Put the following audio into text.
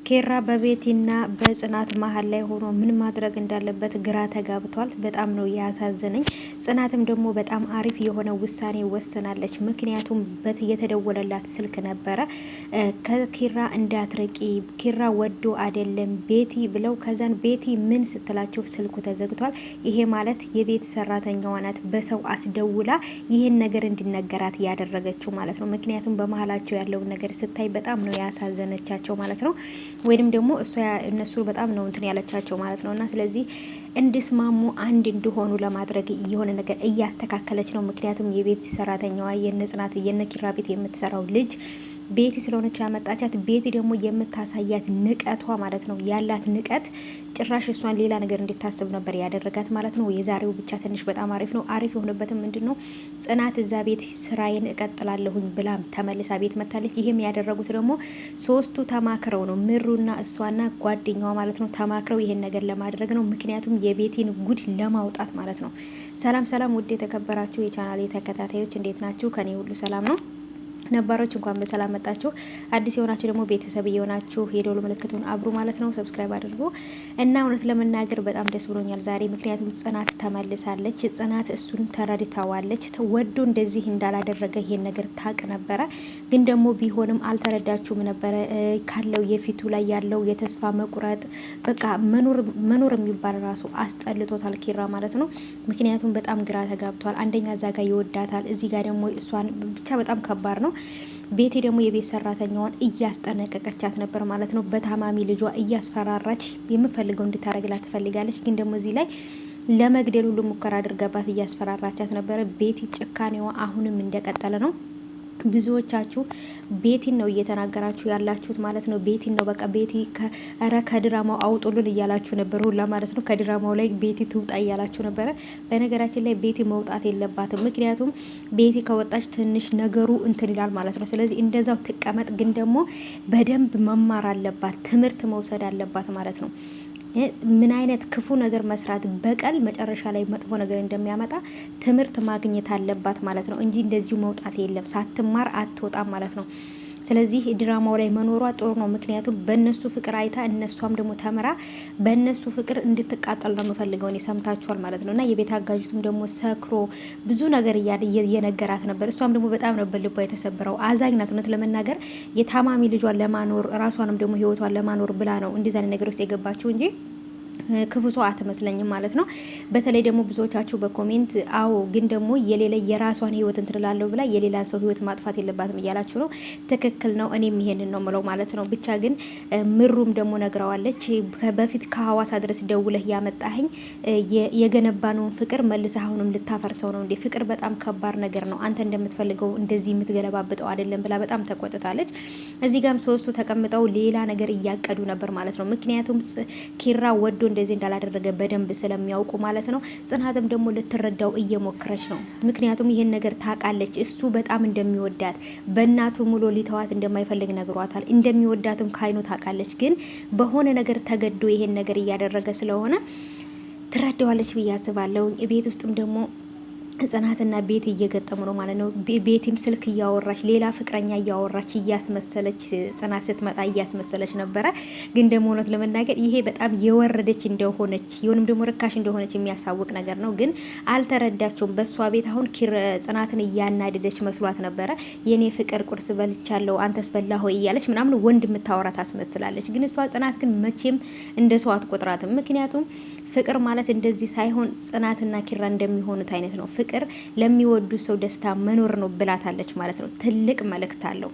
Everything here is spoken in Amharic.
ኬራ በቤቲና በጽናት መሀል ላይ ሆኖ ምን ማድረግ እንዳለበት ግራ ተጋብቷል። በጣም ነው ያሳዘነኝ። ጽናትም ደግሞ በጣም አሪፍ የሆነ ውሳኔ ወስናለች። ምክንያቱም የተደወለላት ስልክ ነበረ ከኪራ እንዳትርቂ ኪራ ወዶ አይደለም ቤቲ ብለው ከዛን ቤቲ ምን ስትላቸው ስልኩ ተዘግቷል። ይሄ ማለት የቤት ሰራተኛዋ ናት በሰው አስደውላ ይህን ነገር እንዲነገራት ያደረገችው ማለት ነው። ምክንያቱም በመሀላቸው ያለውን ነገር ስታይ በጣም ነው ያሳዘነቻቸው ማለት ነው። ወይንም ደግሞ እነሱ በጣም ነው እንትን ያለቻቸው ማለት ነው። እና ስለዚህ እንዲስማሙ አንድ እንዲሆኑ ለማድረግ የሆነ ነገር እያስተካከለች ነው። ምክንያቱም የቤት ሰራተኛዋ የነጽናት የነኪራ ቤት የምትሰራው ልጅ ቤቲ ስለሆነች ያመጣቻት። ቤቲ ደግሞ የምታሳያት ንቀቷ ማለት ነው ያላት ንቀት ጭራሽ እሷን ሌላ ነገር እንድታስብ ነበር ያደረጋት ማለት ነው። የዛሬው ብቻ ትንሽ በጣም አሪፍ ነው። አሪፍ የሆነበትም ምንድን ነው ጽናት እዛ ቤት ስራዬን እቀጥላለሁኝ ብላም ተመልሳ ቤት መታለች። ይህም ያደረጉት ደግሞ ሶስቱ ተማክረው ነው ምሩና እሷና ጓደኛዋ ማለት ነው ተማክረው ይሄን ነገር ለማድረግ ነው። ምክንያቱም የቤቲን ጉድ ለማውጣት ማለት ነው። ሰላም ሰላም፣ ውድ የተከበራችሁ የቻናሌ ተከታታዮች እንዴት ናችሁ? ከኔ ሁሉ ሰላም ነው። ነባሮች እንኳን በሰላም መጣችሁ። አዲስ የሆናችሁ ደግሞ ቤተሰብ የሆናችሁ የደወል ምልክቱን አብሩ ማለት ነው፣ ሰብስክራይብ አድርጉ እና እውነት ለመናገር በጣም ደስ ብሎኛል ዛሬ። ምክንያቱም ጽናት ተመልሳለች። ጽናት እሱን ተረድታዋለች። ወዶ እንደዚህ እንዳላደረገ ይሄን ነገር ታቅ ነበረ፣ ግን ደግሞ ቢሆንም አልተረዳችሁም ነበረ። ካለው የፊቱ ላይ ያለው የተስፋ መቁረጥ በቃ መኖር የሚባል ራሱ አስጠልቶታል ኪራ ማለት ነው። ምክንያቱም በጣም ግራ ተጋብቷል። አንደኛ እዛ ጋር ይወዳታል፣ እዚህ ጋር ደግሞ እሷን ብቻ በጣም ከባድ ነው። ቤቲ ደግሞ የቤት ሰራተኛዋን እያስጠነቀቀቻት ነበር ማለት ነው። በታማሚ ልጇ እያስፈራራች የምፈልገው እንድታረግላት ትፈልጋለች። ግን ደግሞ እዚህ ላይ ለመግደል ሁሉ ሙከራ አድርገባት እያስፈራራቻት ነበረ። ቤቲ ጭካኔዋ አሁንም እንደቀጠለ ነው። ብዙዎቻችሁ ቤቲን ነው እየተናገራችሁ ያላችሁት ማለት ነው። ቤቲን ነው በቃ ቤቲ ከድራማው አውጡልን እያላችሁ ነበር ሁላ ማለት ነው። ከድራማው ላይ ቤቲ ትውጣ እያላችሁ ነበረ። በነገራችን ላይ ቤቲ መውጣት የለባትም። ምክንያቱም ቤቲ ከወጣች ትንሽ ነገሩ እንትን ይላል ማለት ነው። ስለዚህ እንደዛው ትቀመጥ፣ ግን ደግሞ በደንብ መማር አለባት፣ ትምህርት መውሰድ አለባት ማለት ነው። ምን አይነት ክፉ ነገር መስራት በቀል መጨረሻ ላይ መጥፎ ነገር እንደሚያመጣ ትምህርት ማግኘት አለባት ማለት ነው እንጂ እንደዚሁ መውጣት የለም። ሳትማር አትወጣም ማለት ነው። ስለዚህ ድራማው ላይ መኖሯ ጥሩ ነው። ምክንያቱም በእነሱ ፍቅር አይታ እነሷም ደግሞ ተምራ በእነሱ ፍቅር እንድትቃጠል ነው የምፈልገው እኔ። ሰምታችኋል ማለት ነው። እና የቤት አጋዥቱም ደግሞ ሰክሮ ብዙ ነገር እየነገራት ነበር። እሷም ደግሞ በጣም ነበር ልቧ የተሰበረው። አዛኝ ናት እውነት ለመናገር የታማሚ ልጇን ለማኖር ራሷንም ደግሞ ህይወቷን ለማኖር ብላ ነው እንደዛ ነገር ውስጥ የገባችው እንጂ ክፉ ሰው አትመስለኝም ማለት ነው። በተለይ ደግሞ ብዙዎቻችሁ በኮሜንት አዎ ግን ደግሞ የራሷን ህይወት እንትላለሁ ብላ የሌላን ሰው ህይወት ማጥፋት የለባትም እያላችሁ ነው። ትክክል ነው። እኔም ይሄንን ነው ምለው ማለት ነው። ብቻ ግን ምሩም ደግሞ ነግረዋለች። በፊት ከሀዋሳ ድረስ ደውለህ ያመጣኸኝ የገነባነውን ፍቅር መልሰህ አሁንም ልታፈርሰው ነው እንዴ? ፍቅር በጣም ከባድ ነገር ነው። አንተ እንደምትፈልገው እንደዚህ የምትገለባብጠው አይደለም ብላ በጣም ተቆጥታለች። እዚህ ጋም ሶስቱ ተቀምጠው ሌላ ነገር እያቀዱ ነበር ማለት ነው። ምክንያቱም ኪራ ወዶ እንደዚህ እንዳላደረገ በደንብ ስለሚያውቁ ማለት ነው። ጽናትም ደግሞ ልትረዳው እየሞከረች ነው። ምክንያቱም ይሄን ነገር ታውቃለች። እሱ በጣም እንደሚወዳት በእናቱ ሙሉ ሊተዋት እንደማይፈልግ ነግሯታል። እንደሚወዳትም ካይኑ ታውቃለች። ግን በሆነ ነገር ተገዶ ይሄን ነገር እያደረገ ስለሆነ ትረዳዋለች ብዬ አስባለሁ። ቤት ውስጥም ደግሞ ጽናትና ቤቲ እየገጠሙ ነው ማለት ነው። ቤቲም ስልክ እያወራች ሌላ ፍቅረኛ እያወራች እያስመሰለች ጽናት ስትመጣ እያስመሰለች ነበረ። ግን ደግሞ እውነት ለመናገር ይሄ በጣም የወረደች እንደሆነች ይሁንም ደግሞ ርካሽ እንደሆነች የሚያሳውቅ ነገር ነው። ግን አልተረዳቸውም። በእሷ ቤት አሁን ጽናትን እያናደደች መስሏት ነበረ። የኔ ፍቅር ቁርስ በልቻለሁ አንተስ በላ ሆይ እያለች ምናምን ወንድ የምታወራ ታስመስላለች። ግን እሷ ጽናት ግን መቼም እንደ ሰው አትቆጥራትም። ምክንያቱም ፍቅር ማለት እንደዚህ ሳይሆን ጽናትና ኪራ እንደሚሆኑት አይነት ነው። ፍቅር ለሚወዱ ሰው ደስታ መኖር ነው ብላታለች ማለት ነው። ትልቅ መልእክት አለው።